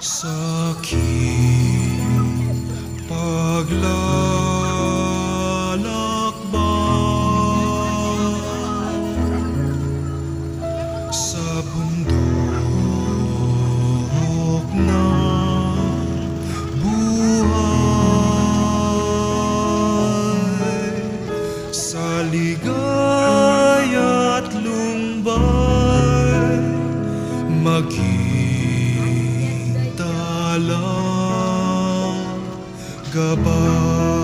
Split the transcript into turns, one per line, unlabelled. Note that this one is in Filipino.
Sa aking paglalakbay sa bundok ng buhay, sa ligaya't lumbay, maging talang gabay.